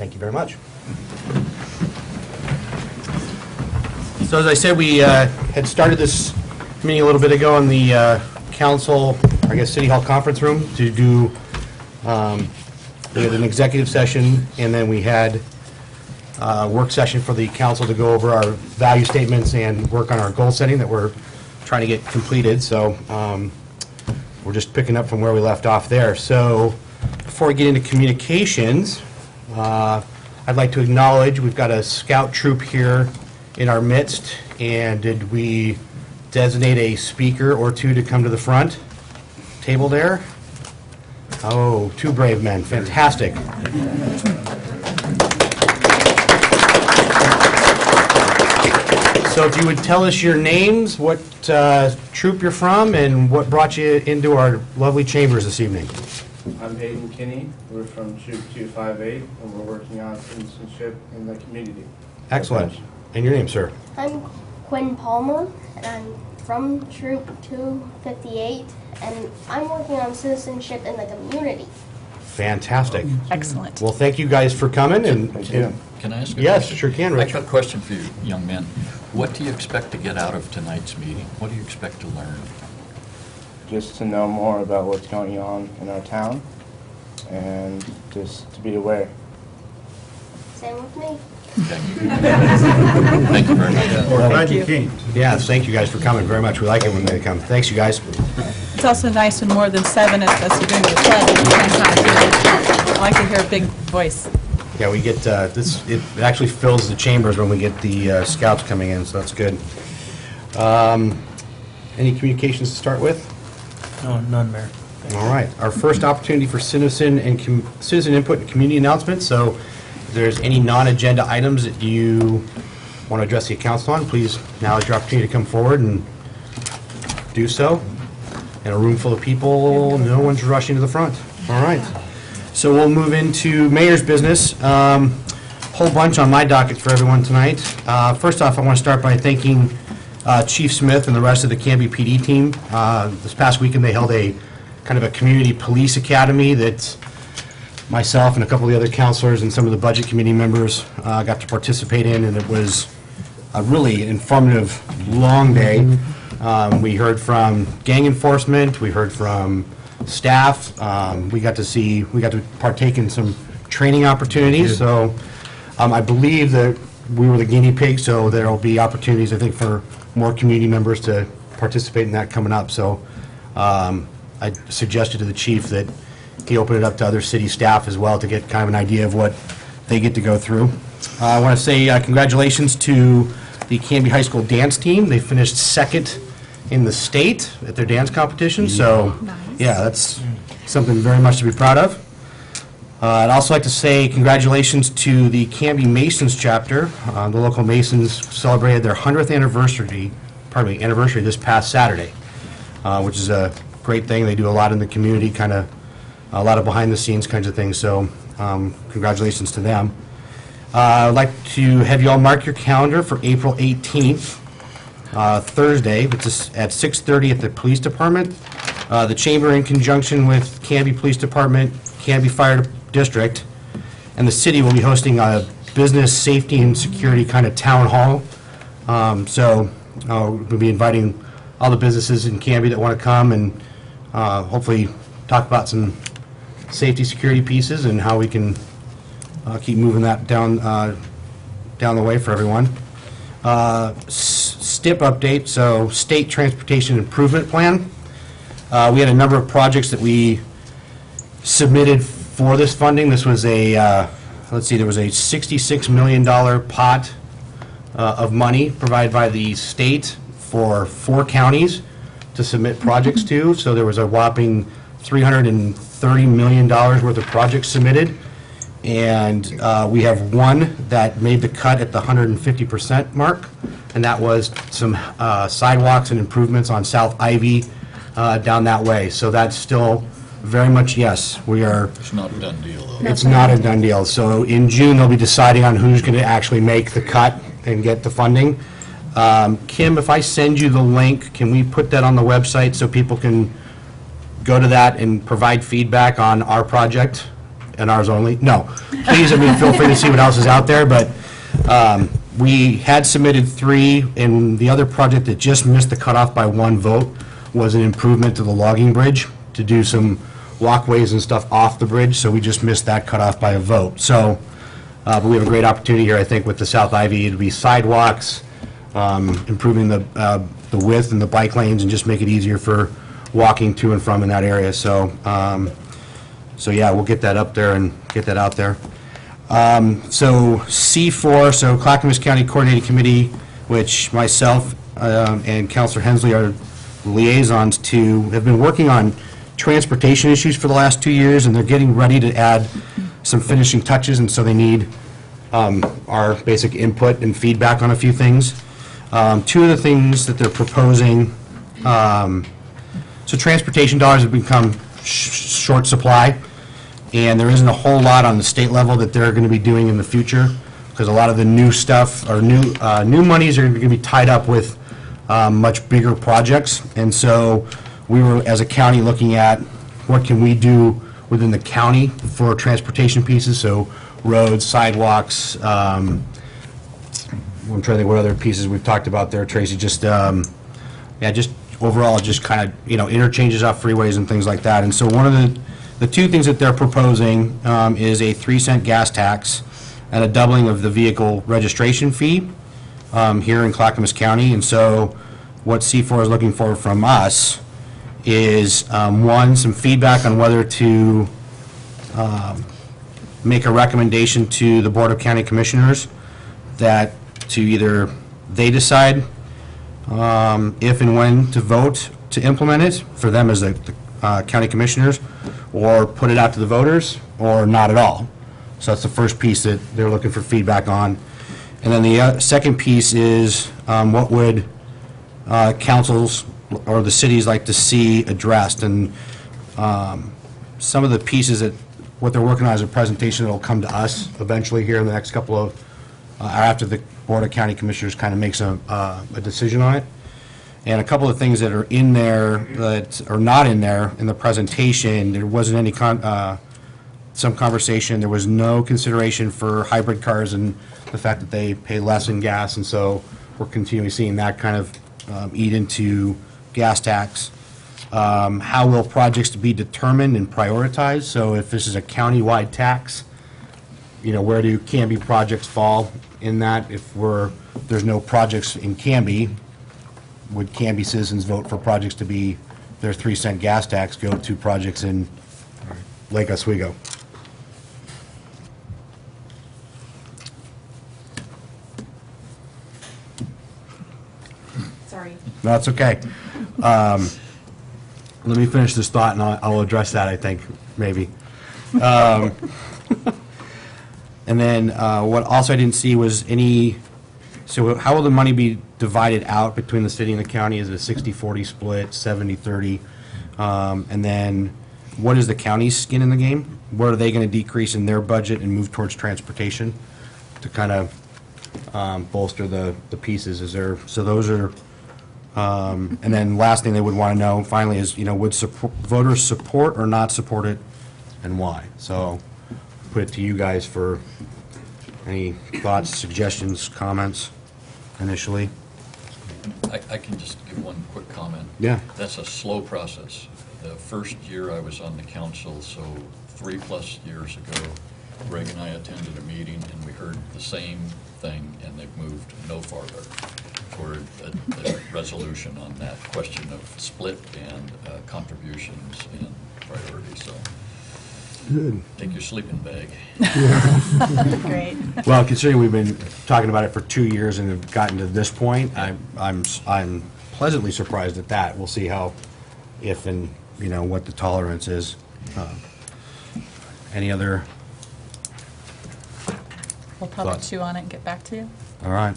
Thank you very much. So as I said, we had started this meeting a little bit ago in the council, I guess, City Hall conference room to do, we had an executive session, and then we had a work session for the council to go over our value statements and work on our goal setting that we're trying to get completed. So we're just picking up from where we left off there. So before we get into communications, I'd like to acknowledge we've got a scout troop here in our midst, and did we designate a speaker or two to come to the front table there? Oh, two brave men. Fantastic. So if you would tell us your names, what troop you're from, and what brought you into our lovely chambers this evening. I'm Hayden Kinney. We're from Troop 258, and we're working on citizenship in the community. Excellent. And your name, sir? I'm Quinn Palmer, and I'm from Troop 258, and I'm working on citizenship in the community. Fantastic. Excellent. Well, thank you guys for coming. And Can I ask a yes, question? sure can, I Richard. got a question for you, young men. What do you expect to get out of tonight's meeting? What do you expect to learn? Just to know more about what's going on in our town, and just to be aware. Same with me. Thank you. Thank you very much. Well, Thank you. yeah, thank you guys for coming very much. We like it when they come. Thanks, you guys. It's also nice when more than 7 of us are doing the pledge at the same time. I like to hear a big voice. Yeah, we get this. It actually fills the chambers when we get the scouts coming in, so that's good. Any communications to start with? No, none, Mayor. All right. Our first opportunity for citizen input and community announcements. So, if there's any non-agenda items that you want to address the council on, please, now is your opportunity to come forward and do so. In a room full of people, no one's rushing to the front. All right. So we'll move into mayor's business. Whole bunch on my docket for everyone tonight. First off, I want to start by thanking Chief Smith and the rest of the Canby PD team. This past weekend, they held a kind of a community police academy that myself and a couple of the other counselors and some of the budget committee members got to participate in, and it was a really informative, long day. We heard from gang enforcement, we heard from staff, we got to partake in some training opportunities, so I believe that we were the guinea pig, so there will be opportunities, I think, for more community members to participate in that coming up. So I suggested to the chief that he open it up to other city staff as well to get kind of an idea of what they get to go through. I want to say congratulations to the Canby High School dance team. They finished second in the state at their dance competition, so yeah, that's something very much to be proud of. I'd also like to say congratulations to the Canby Masons chapter. The local Masons celebrated their 100th anniversary this past Saturday, which is a great thing. They do a lot in the community, kind of a lot of behind-the-scenes kinds of things, so congratulations to them. I'd like to have you all mark your calendar for April 18th, Thursday. It's at 6:30 at the police department. The chamber, in conjunction with Canby Police Department, Canby Fire District, and the city, will be hosting a business safety and security kind of town hall. So we'll be inviting all the businesses in Canby that want to come and hopefully talk about some safety security pieces and how we can keep moving that down the way for everyone. STIP update, so State Transportation Improvement Plan. We had a number of projects that we submitted for this funding. This was a, let's see, there was a $66 million pot of money provided by the state for 4 counties to submit projects to. So there was a whopping $330 million worth of projects submitted. And we have one that made the cut at the 150% mark, and that was some sidewalks and improvements on South Ivy down that way. So that's still very much yes. We are. It's not a done deal, though. It's not a done deal. So in June, they'll be deciding on who's going to actually make the cut and get the funding. Kim, if I send you the link, can we put that on the website so people can go to that and provide feedback on our project? and ours only? No. Please, I mean, feel free to see what else is out there, but we had submitted 3, and the other project that just missed the cutoff by 1 vote was an improvement to the logging bridge to do some walkways and stuff off the bridge, so we just missed that cutoff by a vote. So, but we have a great opportunity here, I think, with the South Ivy. It'll be sidewalks, improving the width and the bike lanes, and just make it easier for walking to and from in that area. So, so yeah, we'll get that up there and get that out there. So C4, so Clackamas County Coordinating Committee, which myself and Councilor Hensley are liaisons to, have been working on transportation issues for the last 2 years, and they're getting ready to add some finishing touches, and so they need our basic input and feedback on a few things. 2 of the things that they're proposing, so transportation dollars have become short supply, and there isn't a whole lot on the state level that they're going to be doing in the future, because a lot of the new stuff, or new monies are going to be tied up with much bigger projects. And so we were, as a county, looking at what can we do within the county for transportation pieces, so roads, sidewalks, I'm trying to think what other pieces we've talked about there, Tracy, just, yeah, just overall, just kind of, you know, interchanges off freeways and things like that. And so one of the 2 things that they're proposing is a 3-cent gas tax and a doubling of the vehicle registration fee here in Clackamas County. And so what C4 is looking for from us is, 1, some feedback on whether to make a recommendation to the Board of County Commissioners that to either they decide if and when to vote to implement it for them as the county commissioners, or put it out to the voters, or not at all. So that's the first piece that they're looking for feedback on. And then the second piece is what would councils or the cities like to see addressed. And some of the pieces that what they're working on is a presentation that will come to us eventually here in the next couple of, after the Board of County Commissioners kind of makes a decision on it. And a couple of things that are in there that are not in there in the presentation, there wasn't any some conversation, there was no consideration for hybrid cars and the fact that they pay less in gas, and so we're continually seeing that kind of eat into gas tax. How will projects to be determined and prioritized? So if this is a county-wide tax, you know, where do Canby projects fall in that? If there's no projects in Canby, would Canby citizens vote for projects to be their 3-cent gas tax go to projects in Lake Oswego? Sorry. No, that's okay. Let me finish this thought, and I'll address that, I think, maybe. And then what also I didn't see was any, so how will the money be divided out between the city and the county? Is it a 60-40 split, 70-30? And then what is the county's skin in the game? What are they going to decrease in their budget and move towards transportation to kind of bolster the pieces? Is there, so those are, and then last thing they would want to know finally is, you know, would voters support or not support it, and why? So put it to you guys for any thoughts, suggestions, comments initially. I can just give one quick comment. Yeah. That's a slow process. The first year I was on the council, so 3+ years ago, Greg and I attended a meeting and we heard the same thing, and they've moved no farther toward a resolution on that question of split and contributions and priorities. So take your sleeping bag. Great. Well, considering we've been talking about it for 2 years and have gotten to this point, I'm pleasantly surprised at that. We'll see how, if and, you know, what the tolerance is. Any other? We'll probably Thoughts? chew on it and get back to you. All right.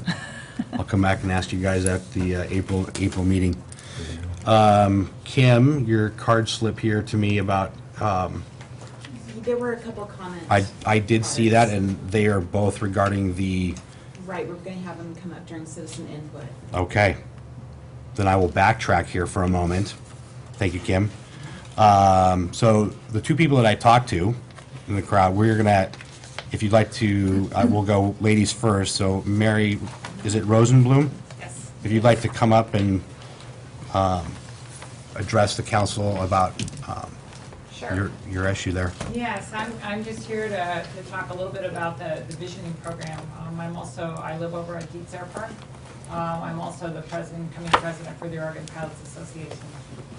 I'll come back and ask you guys at the April meeting. Kim, your card slip here to me about, There were a couple of comments. I did see that, and they are both regarding the, Right, we're going to have them come up during citizen input. okay. Then I will backtrack here for a moment. Thank you, Kim. So the 2 people that I talked to, in the crowd. We're going to, if you'd like to, we'll go ladies first. So Mary, is it Rosenblum? Yes. If you'd like to come up and address the council about Sure. your issue there. Yes, I'm just here to talk a little bit about the visioning program. I live over at Dietz Air Park. I'm also the coming president for the Oregon Pilots Association.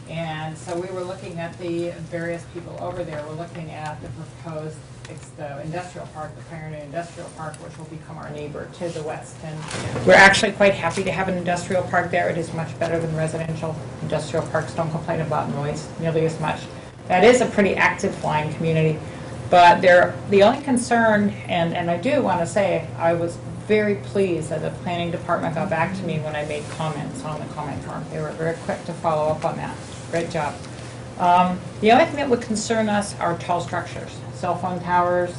And so we were looking at the various people over there. We're looking at the proposed, it's the industrial park, the Pioneer Industrial Park, which will become our neighbor to the west. And we're actually quite happy to have an industrial park there. It is much better than residential. Industrial parks don't complain about noise nearly as much. That is a pretty active flying community. But the only concern, and I do want to say, I was very pleased that the planning department got back to me when I made comments on the comment form. They were very quick to follow up on that. Great job. The only thing that would concern us are tall structures. Cell phone towers,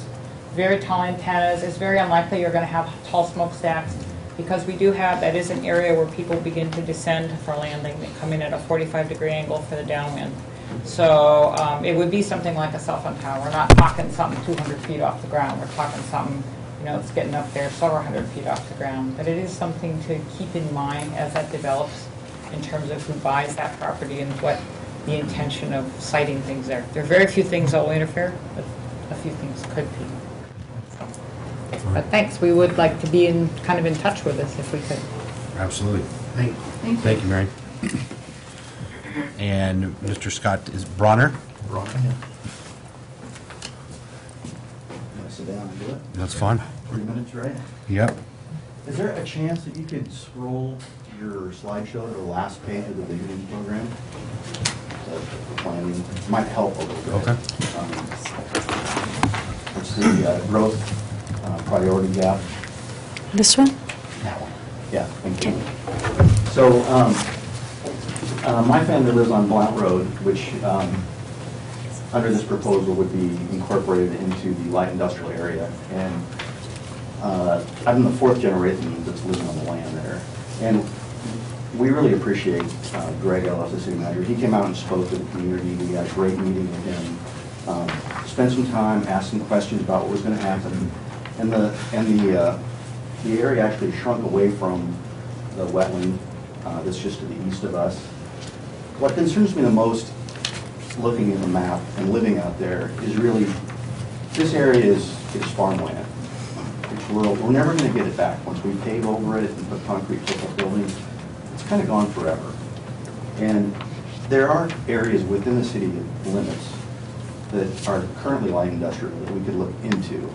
very tall antennas. It's very unlikely you're going to have tall smokestacks because we do have, that is an area where people begin to descend for landing. They come in at a 45-degree angle for the downwind. So it would be something like a cell phone tower. We're not talking something 200 feet off the ground. We're talking something, it's getting up there several hundred feet off the ground. But it is something to keep in mind as that develops in terms of who buys that property and what the intention of siting things there. There are very few things that will interfere, but a few things could be. But thanks. We would like to be in touch with us if we could. Absolutely. Thank you, Mary. And Mr. Scott is Bronner. Bronner, yeah. Can I sit down and do it? That's fun. 3 minutes, right? Yep. Is there a chance that you could scroll your slideshow to the last page of the visioning program? The planning might help a little bit. Okay. It's the growth priority gap. This one? That one. Yeah, thank you. So, my family lives on Blount Road, which under this proposal would be incorporated into the light industrial area. And I'm the fourth generation that's living on the land there. And we really appreciate Greg Ellis, the city manager. He came out and spoke to the community. We had a great meeting with him. Spent some time asking questions about what was going to happen. And the area actually shrunk away from the wetland that's just to the east of us. What concerns me the most, looking at the map and living out there, is really this area is farmland. We're never going to get it back. Once we pave over it and put concrete typical buildings, it's kind of gone forever. And there are areas within the city limits that are currently light industrial that we could look into.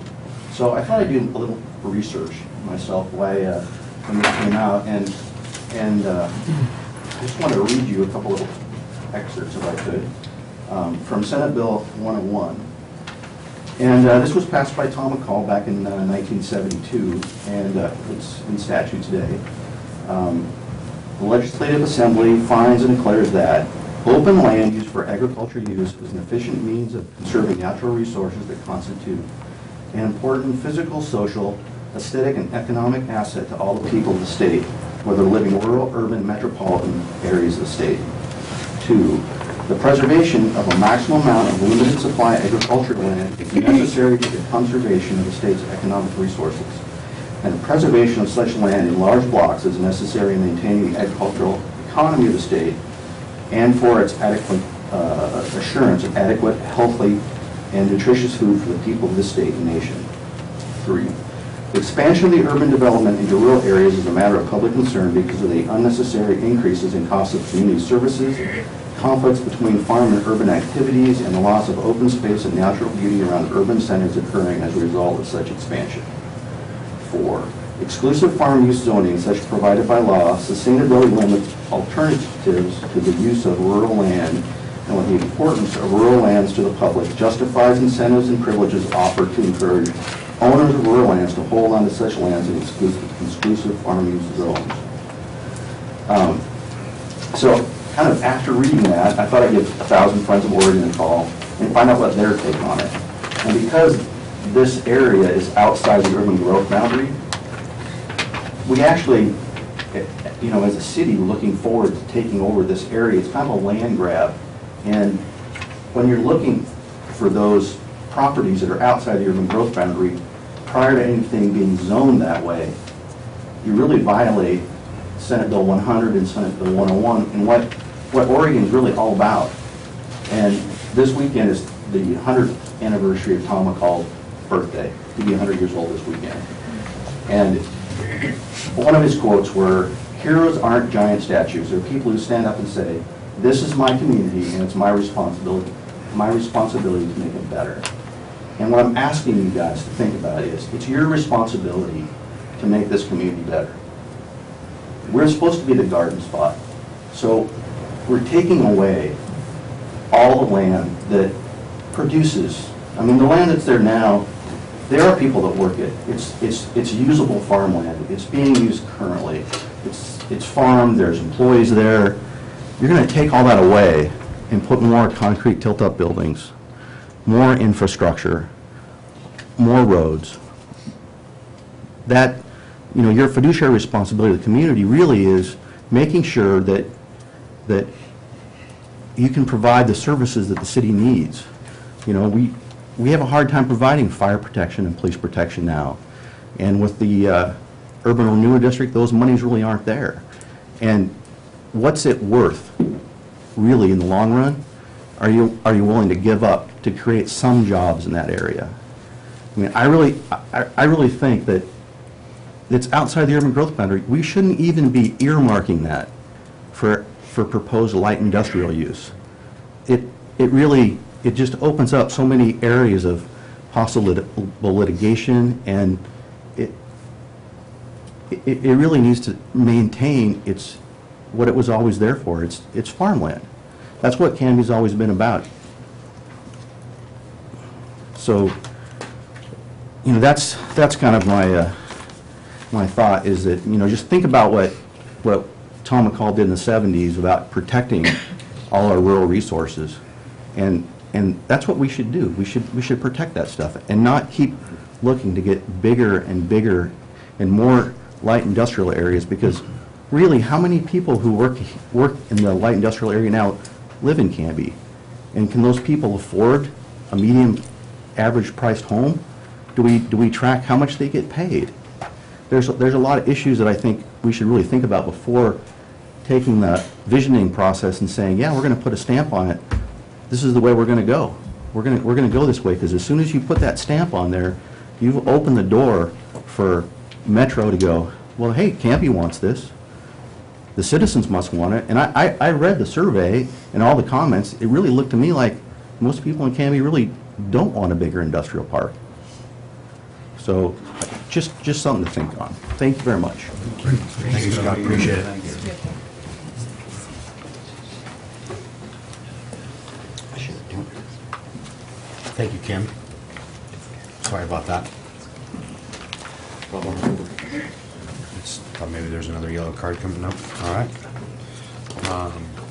So I thought I'd do a little research myself when this came out, and I just want to read you a couple of excerpts, if I could, from Senate Bill 101. And this was passed by Tom McCall back in 1972, and it's in statute today. The Legislative Assembly finds and declares that open land used for agriculture use is an efficient means of conserving natural resources that constitute an important physical, social, aesthetic, and economic asset to all the people of the state, whether living rural, urban, metropolitan areas of the state. 2, the preservation of a maximum amount of limited supply agricultural land is necessary to the conservation of the state's economic resources, and the preservation of such land in large blocks is necessary in maintaining the agricultural economy of the state and for its adequate assurance of adequate, healthy, and nutritious food for the people of this state and nation. 3, the expansion of the urban development into rural areas is a matter of public concern because of the unnecessary increases in costs of community services, conflicts between farm and urban activities, and the loss of open space and natural beauty around urban centers occurring as a result of such expansion. 4, exclusive farm use zoning, such provided by law, sustainability limits alternatives to the use of rural land, and with the importance of rural lands to the public, justifies incentives and privileges offered to encourage owners of rural lands to hold on to such lands in exclusive farm use zones. So, kind of after reading that, I thought I'd give 1,000 Friends of Oregon a call and find out what their take on it. And because this area is outside the urban growth boundary, we actually, as a city looking forward to taking over this area, it's kind of a land grab. And when you're looking for those properties that are outside the urban growth boundary prior to anything being zoned that way, you really violate Senate Bill 100 and Senate Bill 101 and what Oregon's really all about. And this weekend is the 100th anniversary of Tom McCall's birthday. He'll be 100 years old this weekend. And one of his quotes were, "Heroes aren't giant statues. They're people who stand up and say, this is my community and it's my responsibility to make it better." And what I'm asking you guys to think about is, it's your responsibility to make this community better. We're supposed to be the garden spot. So we're taking away all the land that produces. I mean, the land that's there now, there are people that work it. It's usable farmland. It's being used currently. It's farmed, there's employees there. You're going to take all that away and put more concrete tilt-up buildings, more infrastructure, more roads. That, your fiduciary responsibility to the community really is making sure that you can provide the services that the city needs. We have a hard time providing fire protection and police protection now. And with the urban renewal district, those monies really aren't there. And what's it worth, really, in the long run? Are you willing to give up to create some jobs in that area? I mean, I really think that it's outside the urban growth boundary. We shouldn't even be earmarking that for proposed light industrial use. It just opens up so many areas of possible litigation, and it really needs to maintain what it was always there for. It's farmland. That's what Canby's always been about. So, that's kind of my thought, is that, just think about what Tom McCall did in the 70s about protecting all our rural resources, and that's what we should do. We should protect that stuff and not keep looking to get bigger and bigger and more light industrial areas, because really, how many people who work in the light industrial area now live in Canby? And can those people afford a medium average priced home? Do we track how much they get paid? There's a lot of issues that I think we should really think about before taking the visioning process and saying, yeah, we're going to put a stamp on it. This is the way we're going to go. We're going to go this way, because as soon as you put that stamp on there, you've opened the door for Metro to go, well, hey, Canby wants this. The citizens must want it. And I read the survey and all the comments. It really looked to me like most people in Canby really don't want a bigger industrial park. So just something to think on. Thank you very much. Thank you, Scott. Appreciate it. Thank you, Kim. Sorry about that. Thought maybe there's another yellow card coming up. All right.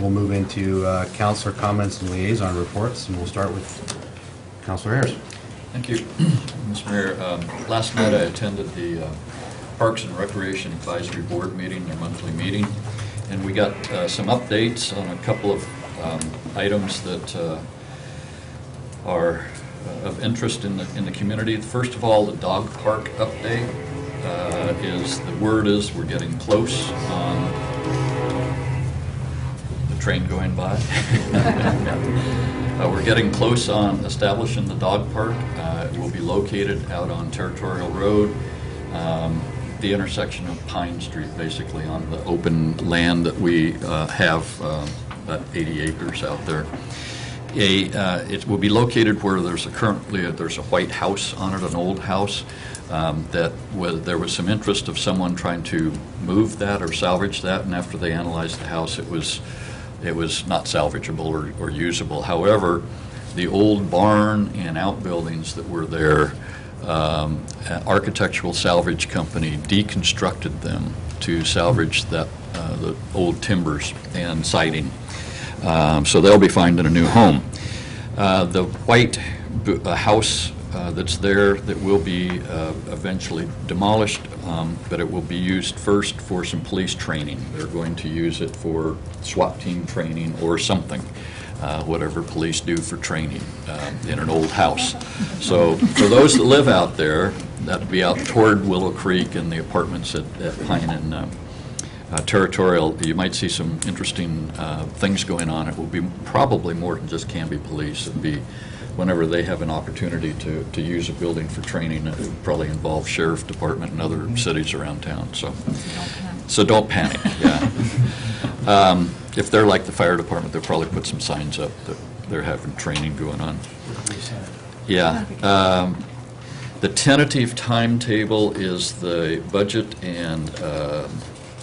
We'll move into councilor comments and liaison reports, and we'll start with Councilor Harris. Thank you, Mr. Mayor. Last night I attended the Parks and Recreation Advisory Board meeting, their monthly meeting, and we got some updates on a couple of items that are of interest in the community. First of all, the dog park update the word is we're getting close on the train going by. We're getting close on establishing the dog park. It will be located out on Territorial Road, the intersection of Pine Street, basically on the open land that we have, about 80 acres out there. It will be located where there's currently a White House on it, an old house. There was some interest of someone trying to move that or salvage that, and after they analyzed the house, it was not salvageable or usable. However, the old barn and outbuildings that were there, an architectural salvage company deconstructed them to salvage the old timbers and siding. So they'll be finding a new home. The white house that's there that will be eventually demolished, but it will be used first for some police training. They're going to use it for SWAT team training or something. whatever police do for training in an old house. So for those that live out there, that would be out toward Willow Creek and the apartments at Pine and Territorial, you might see some interesting things going on. It will be probably more than just Canby Police. It will be whenever they have an opportunity to use a building for training, it would probably involve Sheriff Department and other cities around town. So don't panic, yeah. If they're like the fire department, they'll probably put some signs up that they're having training going on. Yeah. The tentative timetable is the budget and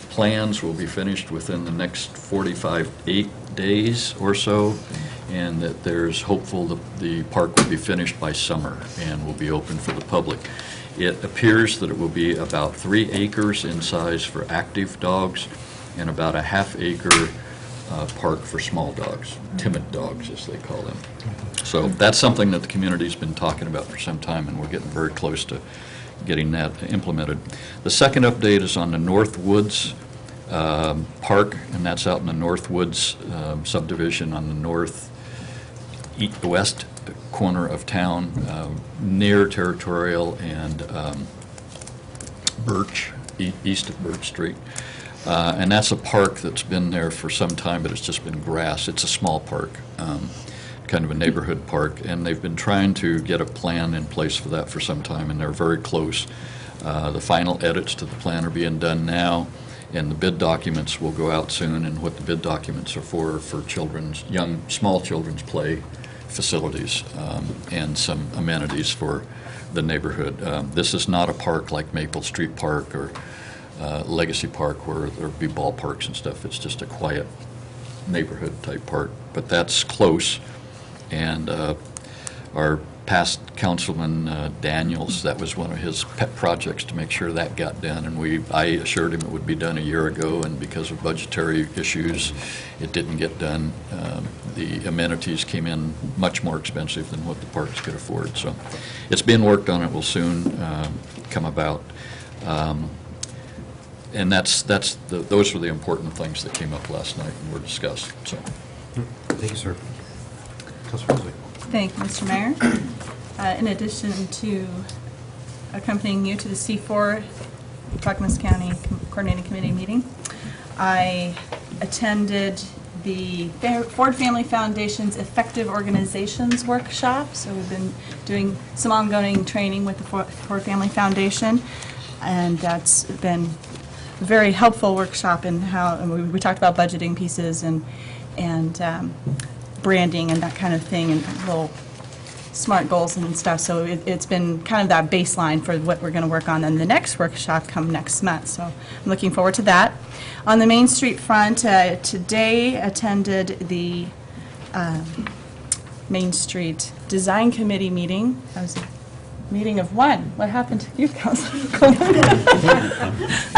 plans will be finished within the next 8 days or so, and that there's hopeful that the park will be finished by summer and will be open for the public. It appears that it will be about 3 acres in size for active dogs and about a ½ acre park for small dogs, timid dogs as they call them. So that's something that the community's been talking about for some time, and we're getting very close to getting that implemented. The second update is on the North Woods Park, and that's out in the North Woods subdivision on the northwest corner of town, near Territorial and Birch, east of Birch Street. And that's a park that's been there for some time, but it's just been grass. It's a small park, kind of a neighborhood park, and they've been trying to get a plan in place for that for some time, and they're very close. The final edits to the plan are being done now, and the bid documents will go out soon, and what the bid documents are for children's, small children's play facilities, and some amenities for the neighborhood. This is not a park like Maple Street Park or Legacy Park where there'd be ballparks and stuff. It's just a quiet neighborhood type park, but that's close. And our past councilman Daniels, that was one of his pet projects to make sure that got done, and I assured him it would be done a year ago, and because of budgetary issues it didn't get done. The amenities came in much more expensive than what the parks could afford, so it's being worked on. It will soon come about. And those were the important things that came up last night and were discussed. So, Thank you, sir. Councilor Mosley. Thank you, Mr. Mayor. In addition to accompanying you to the C4 Clackamas County Coordinating Committee meeting, I attended the Ford Family Foundation's Effective Organizations Workshop. So we've been doing some ongoing training with the Ford Family Foundation, and that's been a very helpful workshop in how we talked about budgeting pieces and branding and that kind of thing, and little SMART goals and stuff. So it's been kind of that baseline for what we're going to work on. And the next workshop come next month, so I'm looking forward to that. On the Main Street front, today attended the Main Street Design Committee meeting. I was meeting of one. What happened to you, Councilor?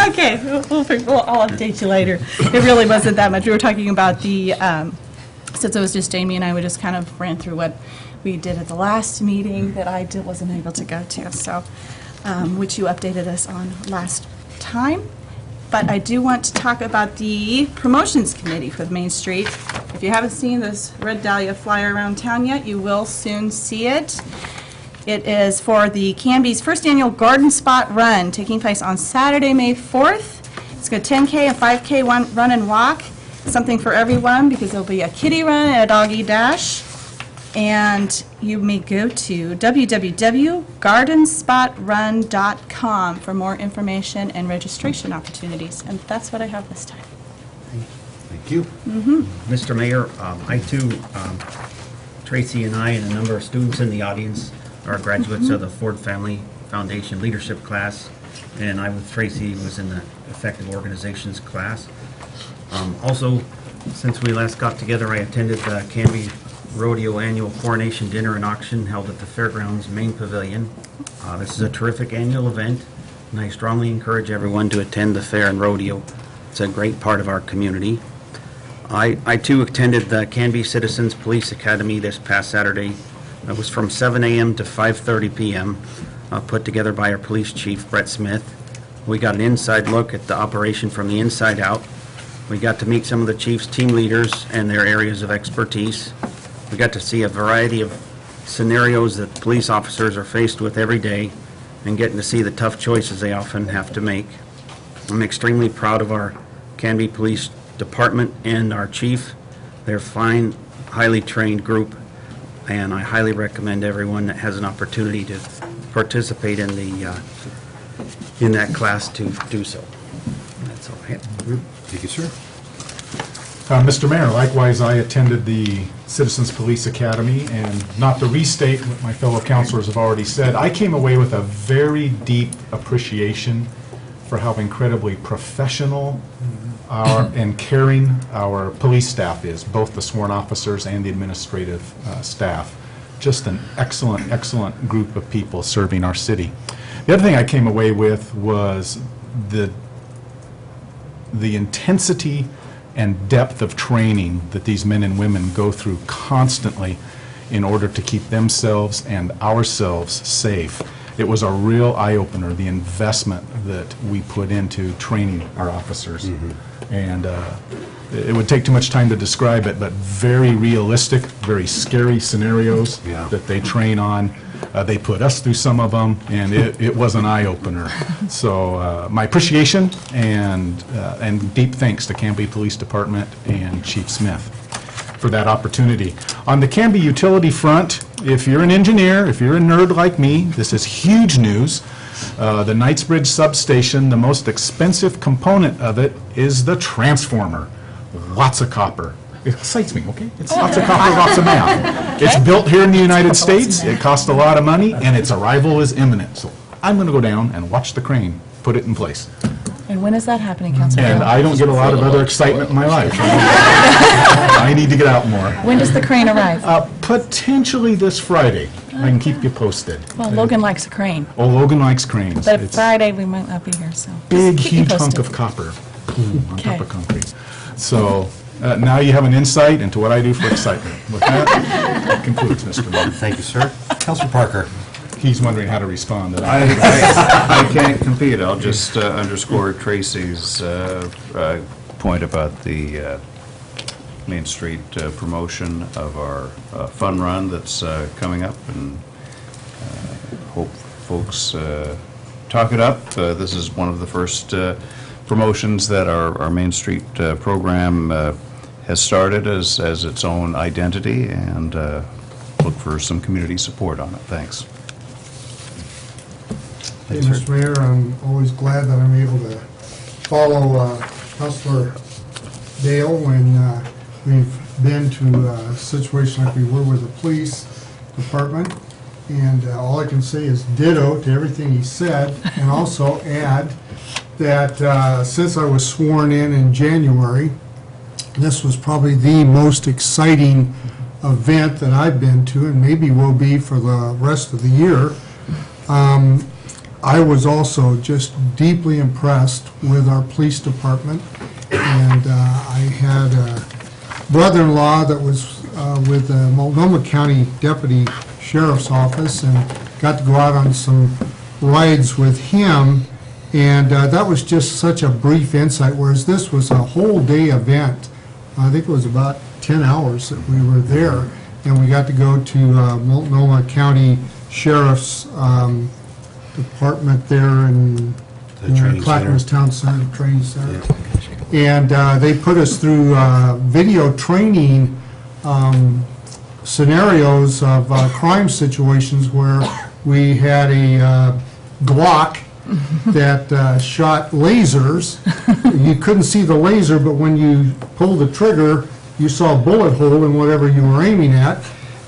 Okay, I'll update you later. It really wasn't that much. We were talking about the, since it was just Amy and I, we just kind of ran through what we did at the last meeting that I wasn't able to go to, so, which you updated us on last time. But I do want to talk about the Promotions Committee for the Main Street. If you haven't seen this Red Dahlia flyer around town yet, you will soon see it. It is for the Canby's first annual Garden Spot Run, taking place on Saturday, May 4th. It's got 10K and 5K run and walk, something for everyone, because there'll be a kiddie run and a doggy dash. And you may go to www.gardenspotrun.com for more information and registration opportunities. And that's what I have this time. Thank you. Mr. Mayor, I too, Tracy and I and a number of students in the audience are graduates of the Ford Family Foundation leadership class, and I with Tracy was in the Effective Organizations class. Also, since we last got together, I attended the Canby Rodeo Annual Coronation Dinner and Auction held at the Fairgrounds Main Pavilion. This is a terrific annual event, and I strongly encourage everyone to attend the fair and rodeo. It's a great part of our community. I too attended the Canby Citizens Police Academy this past Saturday. It was from 7 a.m. to 5:30 p.m., put together by our police chief, Brett Smith. We got an inside look at the operation from the inside out. We got to meet some of the chief's team leaders and their areas of expertise. We got to see a variety of scenarios that police officers are faced with every day and getting to see the tough choices they often have to make. I'm extremely proud of our Canby Police Department and our chief. They're a fine, highly trained group, and I highly recommend everyone that has an opportunity to participate in that class to do so. That's all I have. Thank you, sir. Mr. Mayor, likewise, I attended the Citizens Police Academy, and not to restate what my fellow councilors have already said, I came away with a very deep appreciation for how incredibly professional and caring our police staff is, both the sworn officers and the administrative staff. Just an excellent, excellent group of people serving our city. The other thing I came away with was the intensity and depth of training that these men and women go through constantly in order to keep themselves and ourselves safe. It was a real eye-opener, the investment that we put into training our officers. And it would take too much time to describe it, but very realistic, very scary scenarios that they train on. They put us through some of them, and it was an eye-opener. So my appreciation and deep thanks to Canby Police Department and Chief Smith for that opportunity. On the Canby utility front, if you're an engineer, if you're a nerd like me, this is huge news. The Knightsbridge substation, the most expensive component of it is the transformer. Lots of copper. It excites me, okay? It's lots of copper, lots of math. It's built here in the United States. It costs a lot of money, and its arrival is imminent. So I'm going to go down and watch the crane put it in place. And when is that happening, Councilor? And I don't get a lot of other excitement in my life. I need to get out more. When does the crane arrive? Potentially this Friday. I can keep you posted. Well, Logan likes a crane, Oh, Logan likes cranes. but It's Friday we might not be here, so. big, just keep me huge hunk posted. of copper on Okay. top of concrete. So now you have an insight into what I do for excitement. With that concludes, Mr. Mayor. Thank you, sir. Councilor Parker. He's wondering how to respond to that. I can't compete. I'll just underscore Tracy's point about the Main Street promotion of our fun run that's coming up, and hope folks talk it up. This is one of the first promotions that our Main Street program has started as its own identity, and look for some community support on it. Thanks. Hey, Mr. Mayor, I'm always glad that I'm able to follow Councilor Dale when we've been to a situation like we were with the police department. And all I can say is ditto to everything he said, and also add that since I was sworn in January, this was probably the most exciting event that I've been to, and maybe will be for the rest of the year. I was also just deeply impressed with our police department, and I had a brother-in-law that was with the Multnomah County Deputy Sheriff's Office, and got to go out on some rides with him, and that was just such a brief insight, whereas this was a whole day event. I think it was about 10 hours that we were there, and we got to go to Multnomah County Sheriff's department there in Clackamas Town Center, Training Center. And they put us through video training scenarios of crime situations where we had a Glock that shot lasers. You couldn't see the laser, but when you pulled the trigger, you saw a bullet hole in whatever you were aiming at.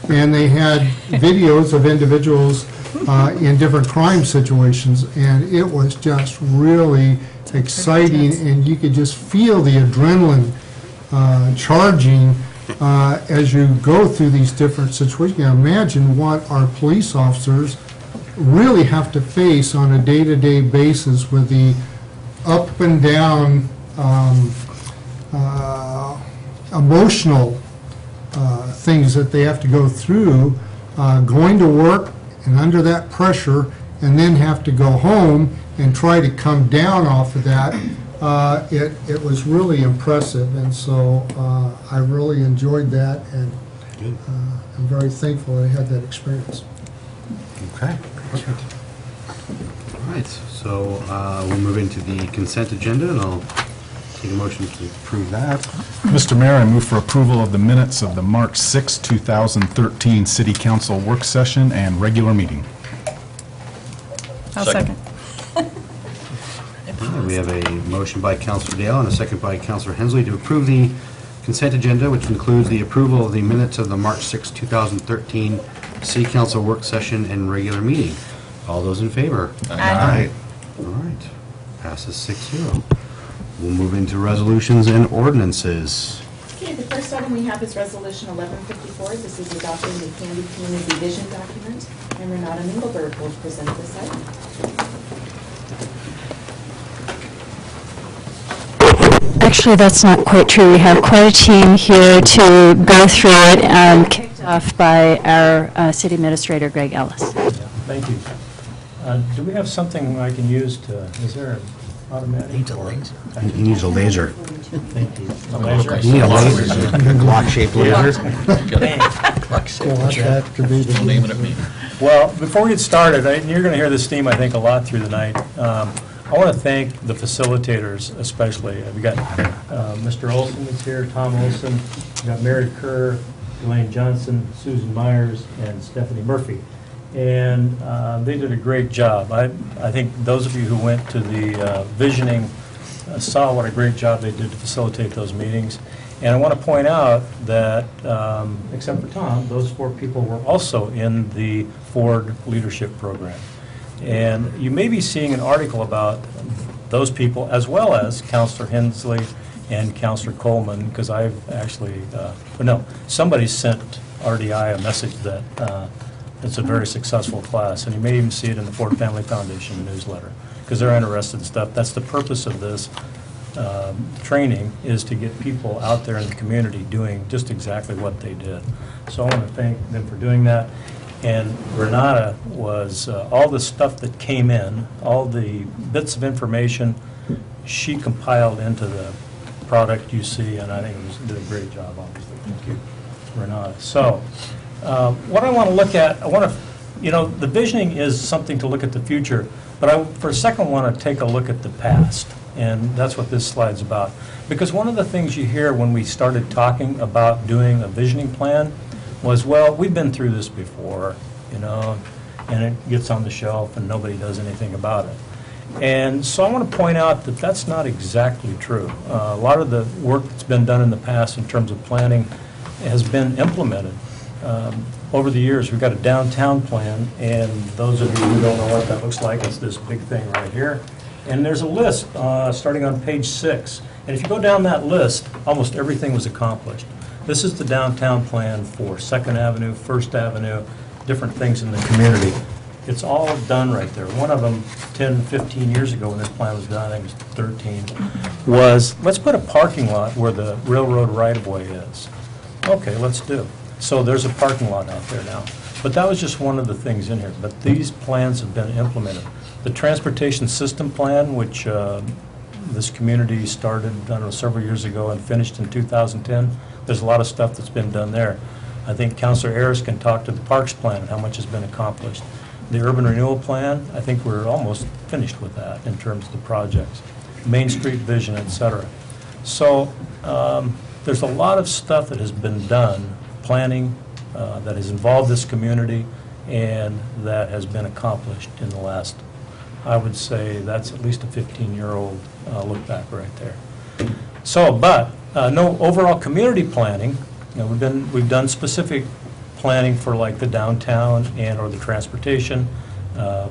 And they had videos of individuals in different crime situations, and it was just really exciting, and you could just feel the adrenaline charging as you go through these different situations. You can imagine what our police officers really have to face on a day-to-day basis with the up and down emotional things that they have to go through, going to work and under that pressure, and then have to go home and try to come down off of that. It was really impressive, and so I really enjoyed that, and Good. I'm very thankful I had that experience. Okay. Perfect. All right, so we'll move into the consent agenda, and I'll take a motion to approve that. Mr. Mayor, I move for approval of the minutes of the March 6, 2013 City Council work session and regular meeting. I'll Second. second. We have a motion by Councilor Dale and a second by Councilor Hensley to approve the consent agenda, which includes the approval of the minutes of the March 6, 2013 City Council work session and regular meeting. All those in favor? Aye. All right. Passes 6-0. We'll move into resolutions and ordinances. Okay, the first item we have is Resolution 1154. This is adopting the Candy Community Vision document, and Renata Mingelberg will present this item. Actually, that's not quite true. We have quite a team here to go through it, kicked off by our city administrator, Greg Ellis. Thank you. Do we have something I can use to, is there an automatic? Needs a laser. He needs a laser. Thank you. A laser? You need a laser, a Glock-shaped laser. Don't aim it at me. Well, before we get started, you're going to hear this theme, I think, a lot through the night. I want to thank the facilitators especially. We've got Mr. Olson that's here, Tom Olson, we've got Mary Kerr, Elaine Johnson, Susan Myers, and Stephanie Murphy. And they did a great job. I think those of you who went to the visioning saw what a great job they did to facilitate those meetings. And I want to point out that, except for Tom, those 4 people were also in the Ford Leadership Program. And you may be seeing an article about those people, as well as Councilor Hensley and Councilor Coleman, because I've actually, somebody sent RDI a message that it's a very successful class, and you may even see it in the Ford Family Foundation newsletter, because they're interested in stuff. That's the purpose of this training, is to get people out there in the community doing just exactly what they did. So I want to thank them for doing that. And Renata was, all the stuff that came in, all the bits of information, she compiled into the product you see, and I think it did a great job, obviously. Thank you, Renata. So, what I want to look at, the visioning is something to look at the future, but I, for a second, want to take a look at the past, and that's what this slide's about. Because one of the things you hear when we started talking about doing a visioning plan was, well, we've been through this before, and it gets on the shelf and nobody does anything about it. And so I want to point out that that's not exactly true. A lot of the work that's been done in the past in terms of planning has been implemented. Over the years, we've got a downtown plan, and those of you who don't know what that looks like, it's this big thing right here. And there's a list starting on page 6. And if you go down that list, almost everything was accomplished. This is the downtown plan for 2nd Avenue, 1st Avenue, different things in the community. It's all done right there. One of them, 10, 15 years ago when this plan was done, I think it was 13, was let's put a parking lot where the railroad right-of-way is. Okay, let's do. So there's a parking lot out there now. But that was just one of the things in here. But these plans have been implemented. The transportation system plan, which this community started, I don't know, several years ago and finished in 2010, there's a lot of stuff that's been done there. I think Councilor Ayers can talk to the Parks Plan and how much has been accomplished. The Urban Renewal Plan, I think we're almost finished with that in terms of the projects. Main Street Vision, et cetera. So there's a lot of stuff that has been done, planning, that has involved this community and that has been accomplished in the last, I would say that's at least a 15-year-old look back right there. So, but no overall community planning. We've done specific planning for like the downtown and or the transportation,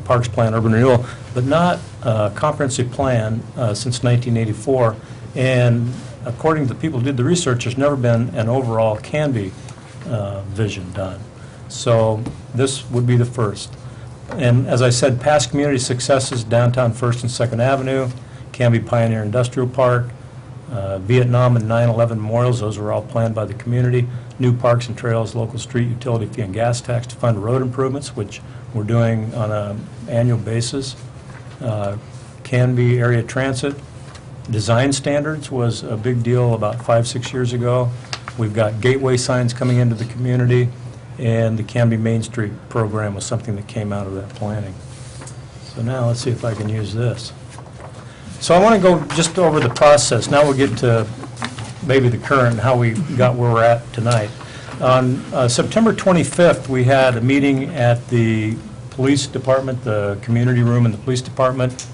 Parks Plan, Urban Renewal, but not a comprehensive plan since 1984. And according to the people who did the research, there's never been an overall Canby vision done. So this would be the first. And as I said, past community successes, downtown 1st and 2nd Avenue, Canby Pioneer Industrial Park, Vietnam and 9/11 memorials, those were all planned by the community. New parks and trails, local street utility fee and gas tax to fund road improvements, which we're doing on an annual basis. Canby area transit. Design standards was a big deal about 5-6 years ago. We've got gateway signs coming into the community, and the Canby Main Street program was something that came out of that planning. So now let's see if I can use this. So I want to go just over the process. Now we'll get to maybe the current, how we got where we're at tonight. On September 25th, we had a meeting at the police department, the community room in the police department.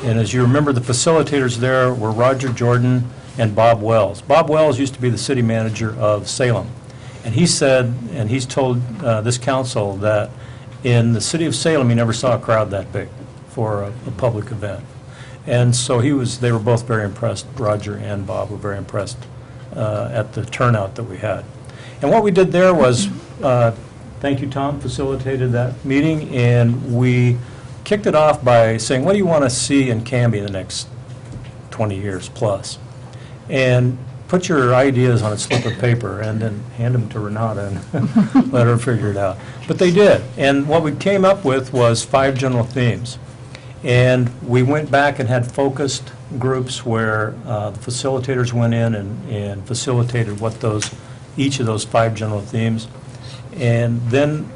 And as you remember, the facilitators there were Roger Jordan and Bob Wells. Bob Wells used to be the city manager of Salem. And he said, and he's told this council that in the city of Salem, he never saw a crowd that big for a public event. And so they were both very impressed, Roger and Bob were very impressed at the turnout that we had. And what we did there was, thank you, Tom, facilitated that meeting, and we kicked it off by saying, what do you want to see in Canby in the next 20 years plus? And put your ideas on a slip of paper and then hand them to Renata and let her figure it out. But they did. And what we came up with was 5 general themes. And we went back and had focused groups where the facilitators went in and facilitated what each of those 5 general themes. And then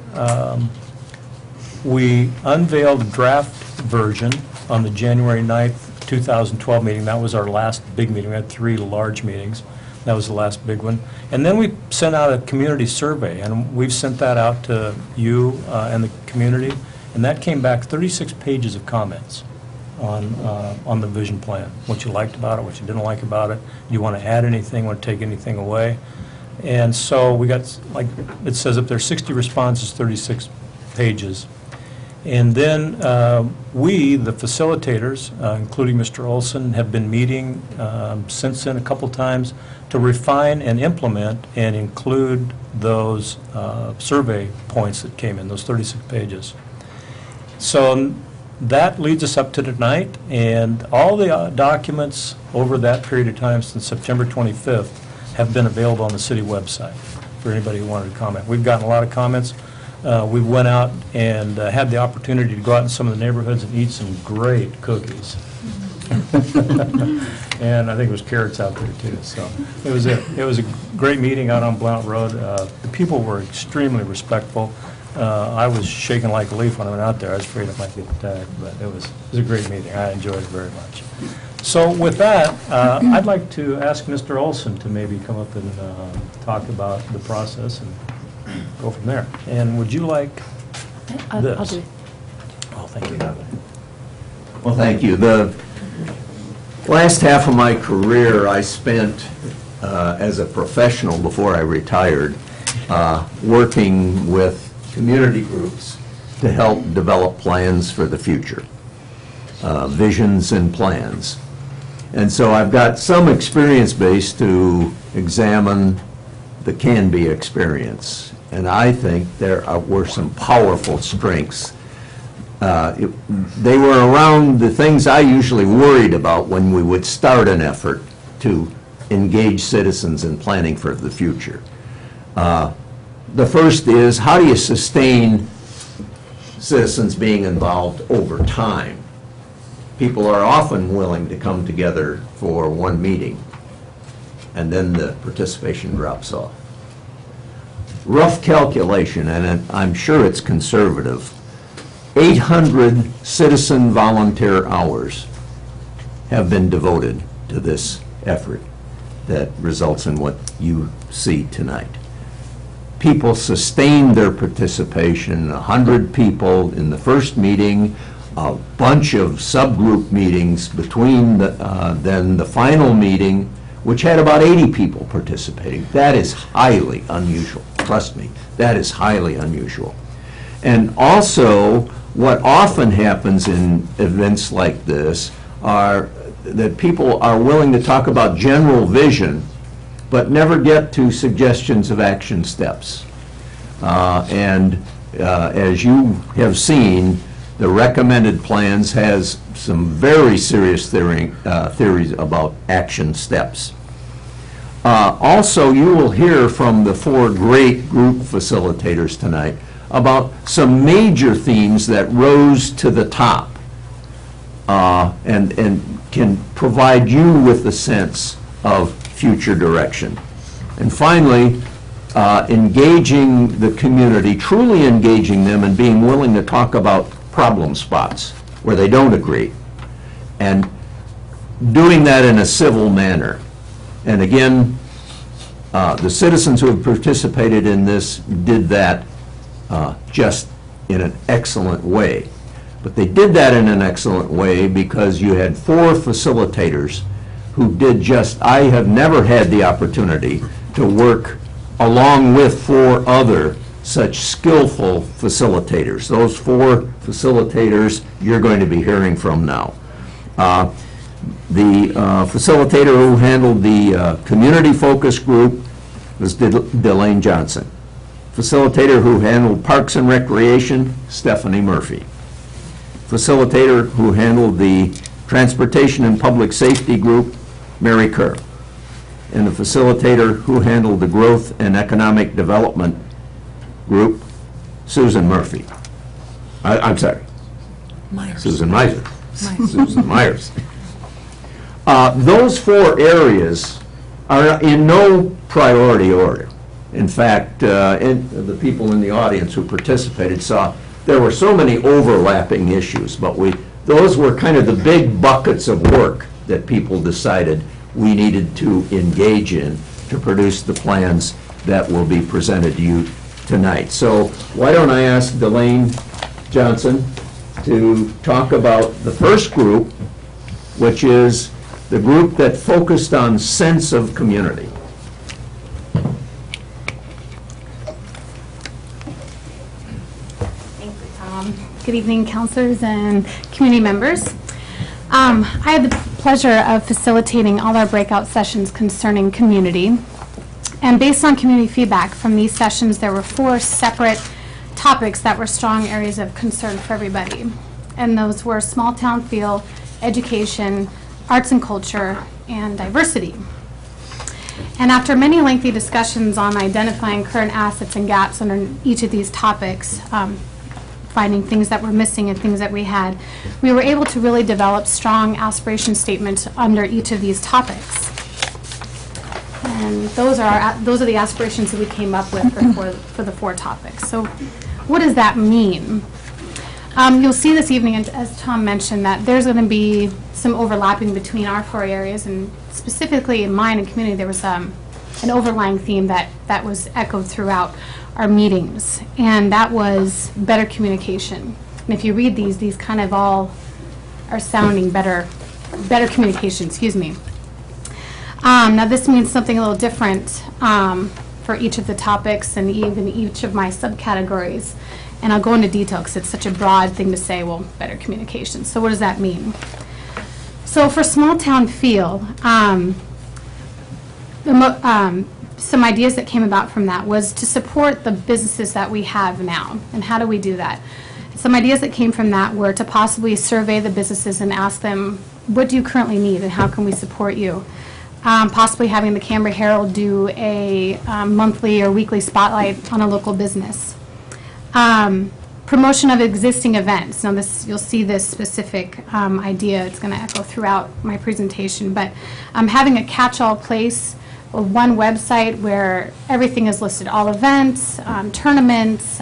we unveiled a draft version on the January 9th, 2012 meeting. That was our last big meeting. We had 3 large meetings. That was the last big one. And then we sent out a community survey, and we've sent that out to you and the community. And that came back 36 pages of comments on the vision plan. What you liked about it, what you didn't like about it. Do you want to add anything, want to take anything away? And so we got, like it says up there, 60 responses, 36 pages. And then we, the facilitators, including Mr. Olson, have been meeting since then a couple times to refine and implement and include those survey points that came in, those 36 pages. So that leads us up to tonight, and all the documents over that period of time since September 25th have been available on the city website for anybody who wanted to comment. We've gotten a lot of comments. We went out and had the opportunity to go out in some of the neighborhoods and eat some great cookies. And I think it was carrots out there too. So it was a great meeting out on Blount Road. The people were extremely respectful. I was shaking like a leaf when I went out there. I was afraid I might get attacked, but it was a great meeting. I enjoyed it very much. So with that, I'd like to ask Mr. Olson to maybe come up and talk about the process and go from there. And would you like this? I'll do it. Oh, thank you. Well, thank you. The last half of my career I spent as a professional before I retired working with community groups to help develop plans for the future, visions and plans. And so I've got some experience base to examine the Canby experience. And I think there were some powerful strengths. They were around the things I usually worried about when we would start an effort to engage citizens in planning for the future. The first is, how do you sustain citizens being involved over time? People are often willing to come together for one meeting, and then the participation drops off. Rough calculation, and I'm sure it's conservative, 800 citizen volunteer hours have been devoted to this effort that results in what you see tonight. People sustained their participation, 100 people in the first meeting, a bunch of subgroup meetings between then the final meeting, which had about 80 people participating. That is highly unusual. Trust me, that is highly unusual. And also, what often happens in events like this are that people are willing to talk about general vision, but never get to suggestions of action steps. As you have seen, the recommended plans has some very serious theories about action steps. Also, you will hear from the 4 great group facilitators tonight about some major themes that rose to the top and can provide you with a sense of future direction. And finally, engaging the community, truly engaging them and being willing to talk about problem spots where they don't agree, and doing that in a civil manner. And again, the citizens who have participated in this did that just in an excellent way. But they did that in an excellent way because you had 4 facilitators who did just, I have never had the opportunity to work along with 4 other such skillful facilitators. Those 4 facilitators you're going to be hearing from now. The facilitator who handled the community focus group was Delane Johnson. Facilitator who handled Parks and Recreation, Stephanie Murphy. Facilitator who handled the Transportation and Public Safety group, Mary Kerr. And the facilitator who handled the Growth and Economic Development group, Susan Murphy. I'm sorry. Myers. Susan Meiser. Susan Myers. Those 4 areas are in no priority order. In fact, the people in the audience who participated saw there were so many overlapping issues, but those were kind of the big buckets of work that people decided we needed to engage in to produce the plans that will be presented to you tonight. So why don't I ask Delane Johnson to talk about the first group, which is the group that focused on sense of community. Thank you, Tom. Good evening, counselors and community members. I had the pleasure of facilitating all our breakout sessions concerning community. And based on community feedback from these sessions, there were 4 separate topics that were strong areas of concern for everybody. And those were small town feel, education, arts and culture, and diversity. And after many lengthy discussions on identifying current assets and gaps under each of these topics, finding things that were missing and things that we had, we were able to really develop strong aspiration statements under each of these topics. And those are the aspirations that we came up with for the 4 topics. So what does that mean? You'll see this evening, as Tom mentioned, that there's going to be some overlapping between our 4 areas, and specifically in mine and community, there was an overlying theme that was echoed throughout our meetings, and that was better communication. And if you read these kind of all are sounding better communication, excuse me. Now this means something a little different for each of the topics and even each of my subcategories. And I'll go into detail because it's such a broad thing to say, well, better communication. So what does that mean? So for small town feel, some ideas that came about from that was to support the businesses that we have now. And how do we do that? Some ideas that came from that were to possibly survey the businesses and ask them, what do you currently need and how can we support you? Possibly having the Canberra Herald do a monthly or weekly spotlight on a local business. Promotion of existing events. Now you'll see this specific idea. It's going to echo throughout my presentation, but having a catch-all place, one website where everything is listed, all events, tournaments,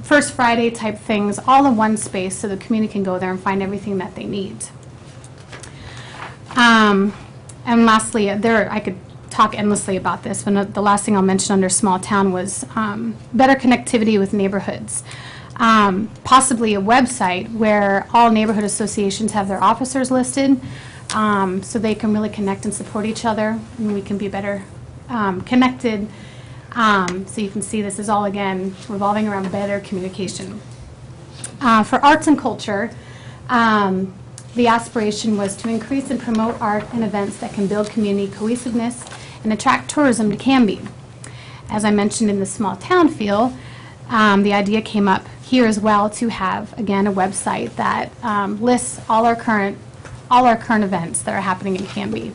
First Friday type things, all in one space so the community can go there and find everything that they need. And lastly, I could talk endlessly about this, but the last thing I'll mention under small town was better connectivity with neighborhoods. Possibly a website where all neighborhood associations have their officers listed so they can really connect and support each other, and we can be better connected. So you can see this is all, again, revolving around better communication. For arts and culture, the aspiration was to increase and promote art and events that can build community cohesiveness and attract tourism to Canby. As I mentioned in the small town feel, the idea came up here as well to have, again, a website that lists all our current events that are happening in Canby.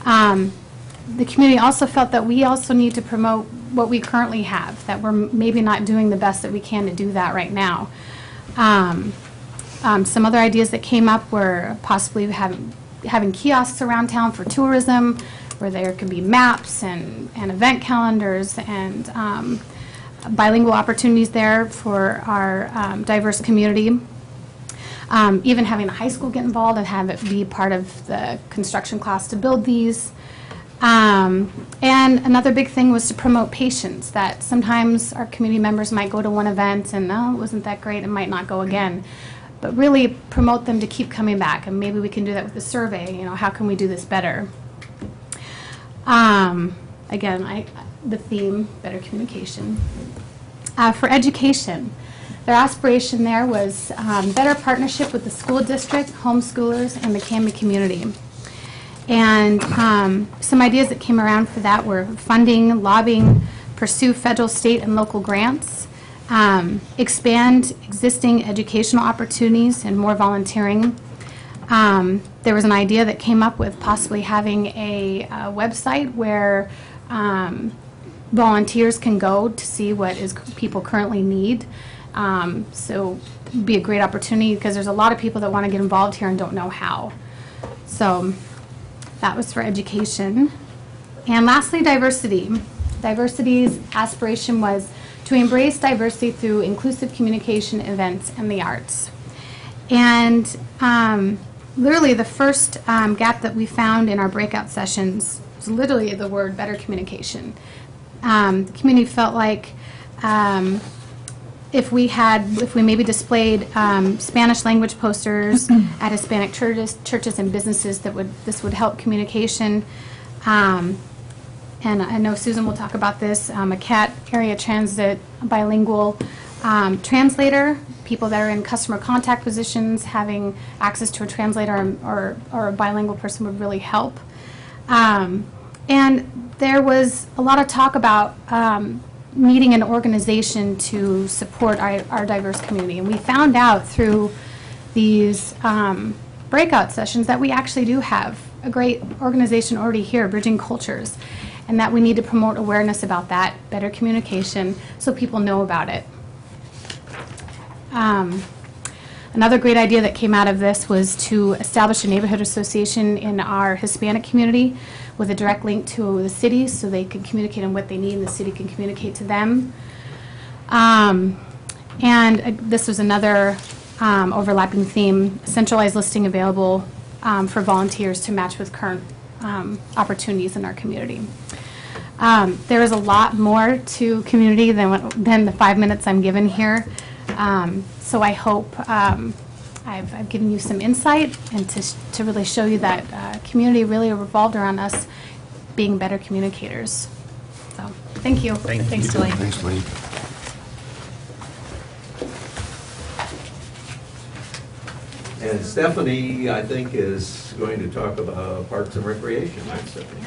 The community also felt that we also need to promote what we currently have, that we're maybe not doing the best that we can to do that right now. Some other ideas that came up were possibly having kiosks around town for tourism, where there can be maps and event calendars and bilingual opportunities there for our diverse community. Even having the high school get involved and have it be part of the construction class to build these. And another big thing was to promote patience, that sometimes our community members might go to one event and, oh, it wasn't that great, and might not go again. But really promote them to keep coming back, and maybe we can do that with the survey, how can we do this better? Again, the theme, better communication. For education, their aspiration there was better partnership with the school district, homeschoolers, and the Canby community. And some ideas that came around for that were funding, lobbying, pursue federal, state, and local grants, expand existing educational opportunities and more volunteering. There was an idea that came up with possibly having a website where volunteers can go to see what people currently need. So it would be a great opportunity because there's a lot of people that want to get involved here and don't know how. So that was for education. And lastly, diversity. Diversity's aspiration was to embrace diversity through inclusive communication, events, and the arts. And literally the first gap that we found in our breakout sessions was literally the word better communication. The community felt like if we maybe displayed Spanish language posters at Hispanic churches and businesses, this would help communication. And I know Susan will talk about this, a CAT area transit bilingual translator, people that are in customer contact positions, having access to a translator or a bilingual person would really help. And there was a lot of talk about needing an organization to support our diverse community. And we found out through these breakout sessions that we actually do have a great organization already here, Bridging Cultures, and that we need to promote awareness about that, better communication, so people know about it. Another great idea that came out of this was to establish a neighborhood association in our Hispanic community with a direct link to the city so they can communicate on what they need and the city can communicate to them. And this was another overlapping theme, centralized listing available for volunteers to match with current opportunities in our community. There is a lot more to community than the 5 minutes I'm given here. So I hope I've given you some insight and to really show you that community really revolved around us being better communicators. So thank you. Thanks, Elaine. Thanks, Elaine. And Stephanie, I think, is going to talk about Parks and Recreation. Right, Stephanie?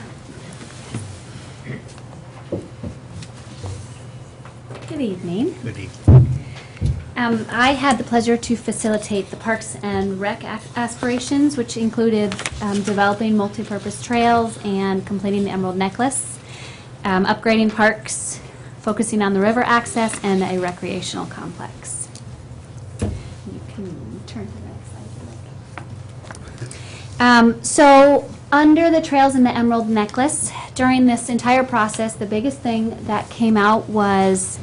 Good evening. Good evening. I had the pleasure to facilitate the Parks and Rec aspirations, which included developing multi-purpose trails and completing the Emerald Necklace, upgrading parks, focusing on the river access, and a recreational complex. You can turn to the next slide. So under the trails and the Emerald Necklace, during this entire process, the biggest thing that came out was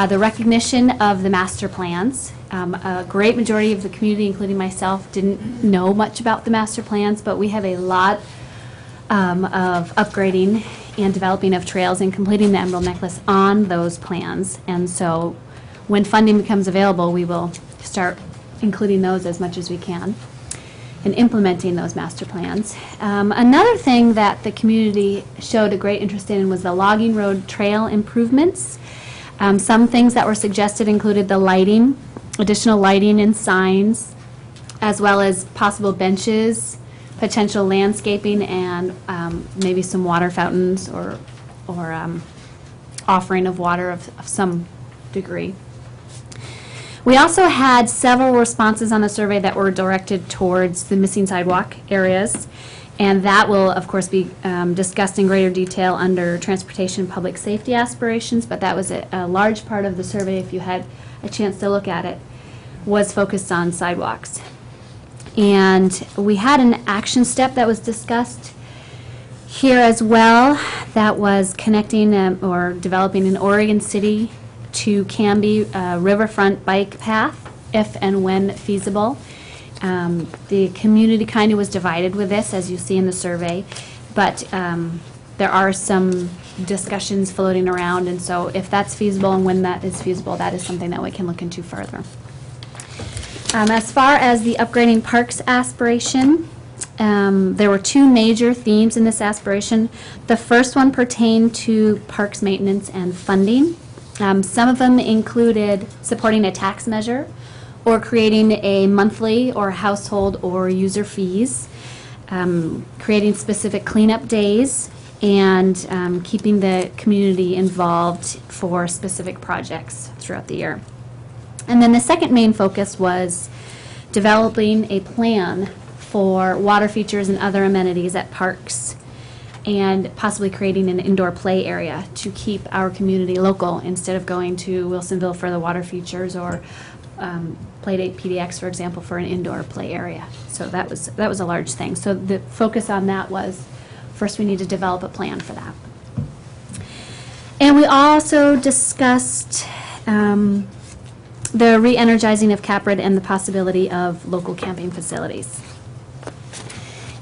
the recognition of the master plans. A great majority of the community, including myself, didn't know much about the master plans, but we have a lot of upgrading and developing of trails and completing the Emerald Necklace on those plans. And so when funding becomes available, we will start including those as much as we can and implementing those master plans. Another thing that the community showed a great interest in was the logging road trail improvements. Some things that were suggested included the lighting, additional lighting and signs, as well as possible benches, potential landscaping, and maybe some water fountains or offering of water of some degree. We also had several responses on the survey that were directed towards the missing sidewalk areas. And that will, of course, be discussed in greater detail under transportation and public safety aspirations, but that was a large part of the survey, if you had a chance to look at it, was focused on sidewalks. And we had an action step that was discussed Here as well, that was connecting or developing an Oregon City to Canby riverfront bike path, if and when feasible. The community kind of was divided with this, as you see in the survey, but there are some discussions floating around, and so if that's feasible and when that is feasible, that is something that we can look into further. As far as the upgrading parks aspiration, there were two major themes in this aspiration. The first one pertained to parks maintenance and funding. Some of them included supporting a tax measure or creating a monthly or household or user fees, creating specific cleanup days, and keeping the community involved for specific projects throughout the year. And then the second main focus was developing a plan for water features and other amenities at parks, and possibly creating an indoor play area to keep our community local instead of going to Wilsonville for the water features or Playdate PDX, for example, for an indoor play area. So that was a large thing. So the focus on that was, first we need to develop a plan for that. And we also discussed the re-energizing of Caprid and the possibility of local camping facilities.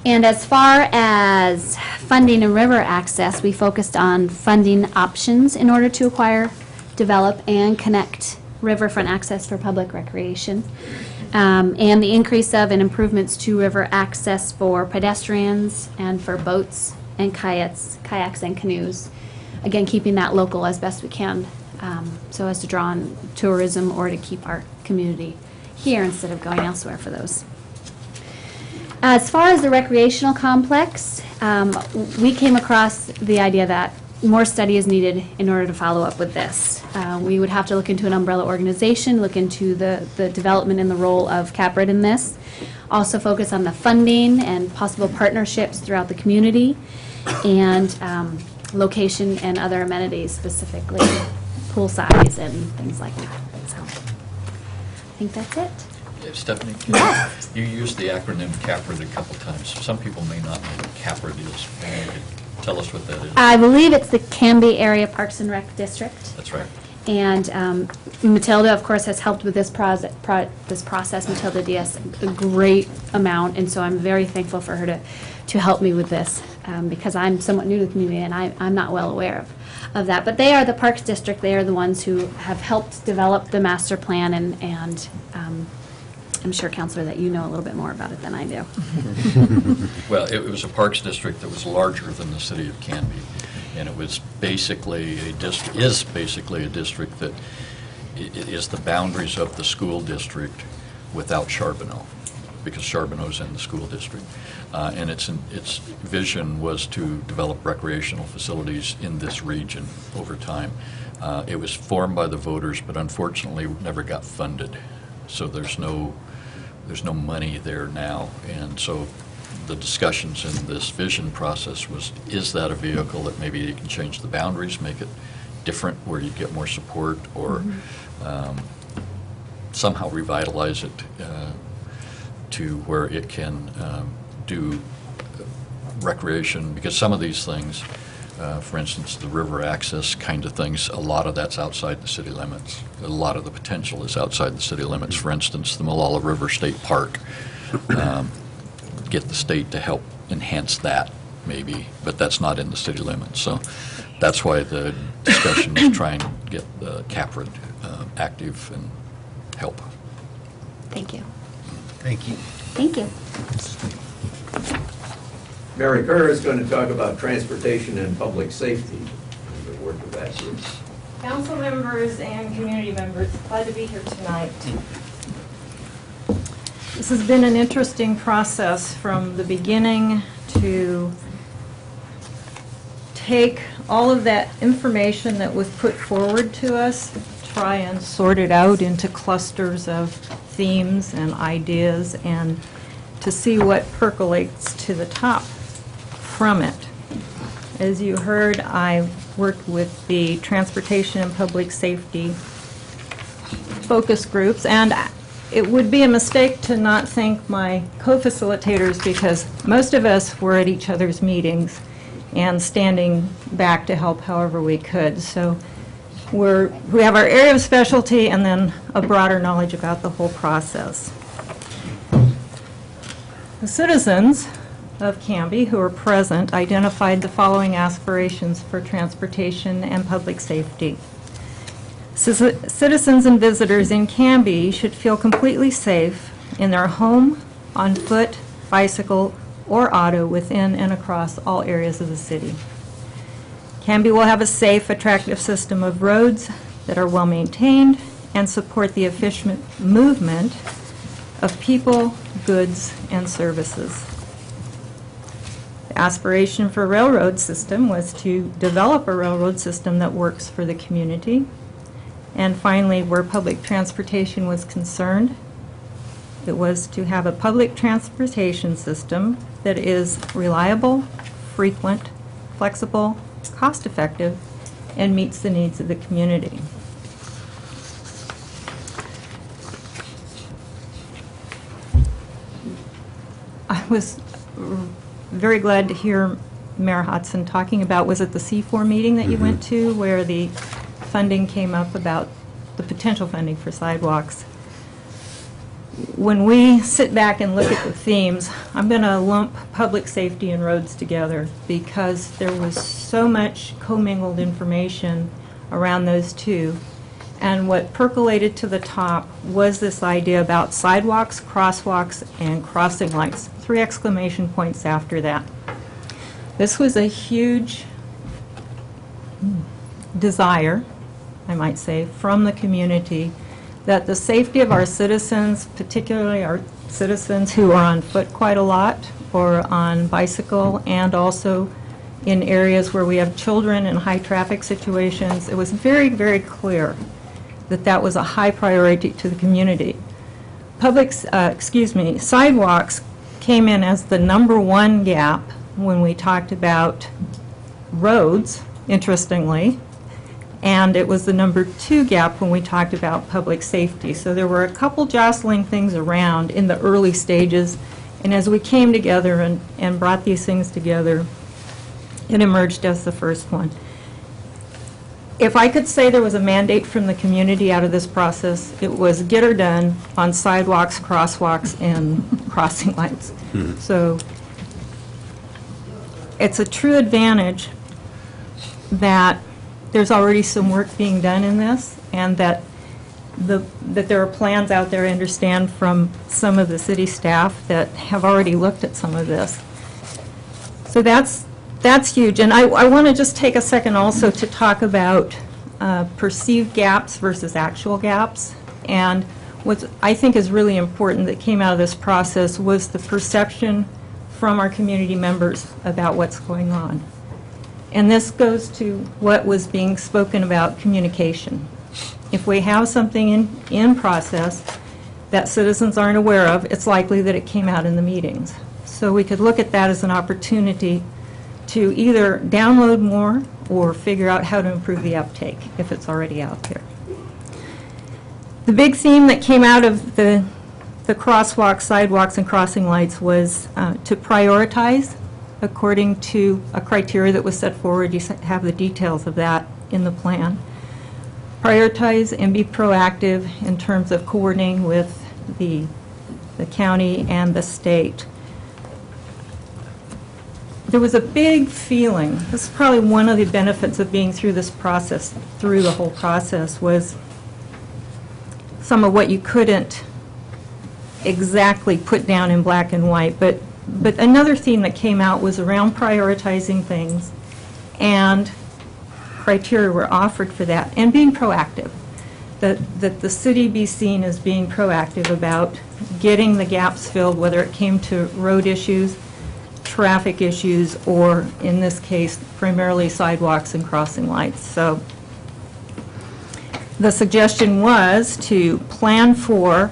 And as far as funding and river access, we focused on funding options in order to acquire, develop, and connect riverfront access for public recreation, and the increase of and improvements to river access for pedestrians and for boats and kayaks and canoes. Again, keeping that local as best we can, so as to draw on tourism or to keep our community here instead of going elsewhere for those. As far as the recreational complex, we came across the idea that more study is needed in order to follow up with this. We would have to look into an umbrella organization, look into the development and the role of Caprid in this, also focus on the funding and possible partnerships throughout the community, and location and other amenities, specifically pool size and things like that. So I think that's it. Stephanie, you used the acronym CAPRID a couple times. Some people may not know what CAPRID is. Can you tell us what that is? I believe it's the Canby Area Parks and Rec District. That's right. And Matilda, of course, has helped with this process. Matilda Diaz, a great amount, and so I'm very thankful for her to help me with this, because I'm somewhat new to the community and I'm not well aware of that. But they are the Parks District. They are the ones who have helped develop the master plan, and I'm sure, Counselor, that you know a little bit more about it than I do. Well, it was a parks district that was larger than the city of Canby, and it was basically a district, is basically a district that is the boundaries of the school district without Charbonneau, because Charbonneau's in the school district. And its vision was to develop recreational facilities in this region over time. It was formed by the voters, but unfortunately never got funded. So there's no money there now, and so the discussions in this vision process was, is that a vehicle that maybe you can change the boundaries, make it different where you get more support, or somehow revitalize it to where it can do recreation, because some of these things, for instance, the river access kind of things, a lot of that's outside the city limits. A lot of the potential is outside the city limits. For instance, the Molalla River State Park, get the state to help enhance that maybe, but that's not in the city limits. So that's why the discussion is trying to get the CAPRID active and help. Thank you. Thank you. Thank you. Mary Kerr is going to talk about transportation and public safety. The work of that group. Council members and community members, glad to be here tonight. This has been an interesting process from the beginning to take all of that information that was put forward to us, try and sort it out into clusters of themes and ideas, and to see what percolates to the top from it. As you heard, I worked with the transportation and public safety focus groups, and it would be a mistake to not thank my co-facilitators, because most of us were at each other's meetings, and standing back to help however we could. So we have our area of specialty and then a broader knowledge about the whole process. The citizens of Canby who are present identified the following aspirations for transportation and public safety. Citizens and visitors in Canby should feel completely safe in their home, on foot, bicycle, or auto within and across all areas of the city. Canby will have a safe, attractive system of roads that are well maintained and support the efficient movement of people, goods, and services. The aspiration for a railroad system was to develop a railroad system that works for the community. And finally, where public transportation was concerned, it was to have a public transportation system that is reliable, frequent, flexible, cost-effective, and meets the needs of the community. I was very glad to hear Mayor Hodson talking about, was it the C4 meeting that you went to, where the funding came up about the potential funding for sidewalks? When we sit back and look at the themes, I'm going to lump public safety and roads together because there was so much commingled information around those two. And what percolated to the top was this idea about sidewalks, crosswalks, and crossing lights. 3 exclamation points after that. This was a huge desire, I might say, from the community that the safety of our citizens, particularly our citizens who are on foot quite a lot or on bicycle, and also in areas where we have children in high traffic situations, it was very, very clear that that was a high priority to the community. Sidewalks came in as the #1 gap when we talked about roads, interestingly, and it was the #2 gap when we talked about public safety. So there were a couple jostling things around in the early stages, and as we came together and brought these things together, it emerged as the first one. If I could say there was a mandate from the community out of this process, it was get her done on sidewalks, crosswalks, and crossing lights. So it's a true advantage that there's already some work being done in this, and that there are plans out there, I understand, from some of the city staff that have already looked at some of this. So that's huge. And I want to just take a second also to talk about perceived gaps versus actual gaps. And what I think is really important that came out of this process was the perception from our community members about what's going on. And this goes to what was being spoken about, communication. If we have something in process that citizens aren't aware of, it's likely that it came out in the meetings. So we could look at that as an opportunity to either download more or figure out how to improve the uptake if it's already out there. The big theme that came out of the crosswalks, sidewalks, and crossing lights was to prioritize according to a criteria that was set forward. You have the details of that in the plan. Prioritize and be proactive in terms of coordinating with the county and the state. There was a big feeling, this is probably one of the benefits of being through this process, through the whole process, was some of what you couldn't exactly put down in black and white, but another theme that came out was around prioritizing things, and criteria were offered for that, and being proactive, that the city be seen as being proactive about getting the gaps filled, whether it came to road issues, traffic issues, or in this case, primarily sidewalks and crossing lights. So the suggestion was to plan for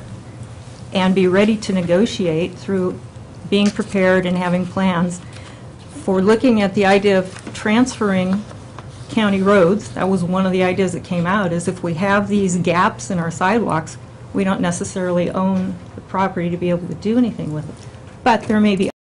and be ready to negotiate through being prepared and having plans for looking at the idea of transferring county roads. That was one of the ideas that came out, is if we have these gaps in our sidewalks, we don't necessarily own the property to be able to do anything with it. But there may be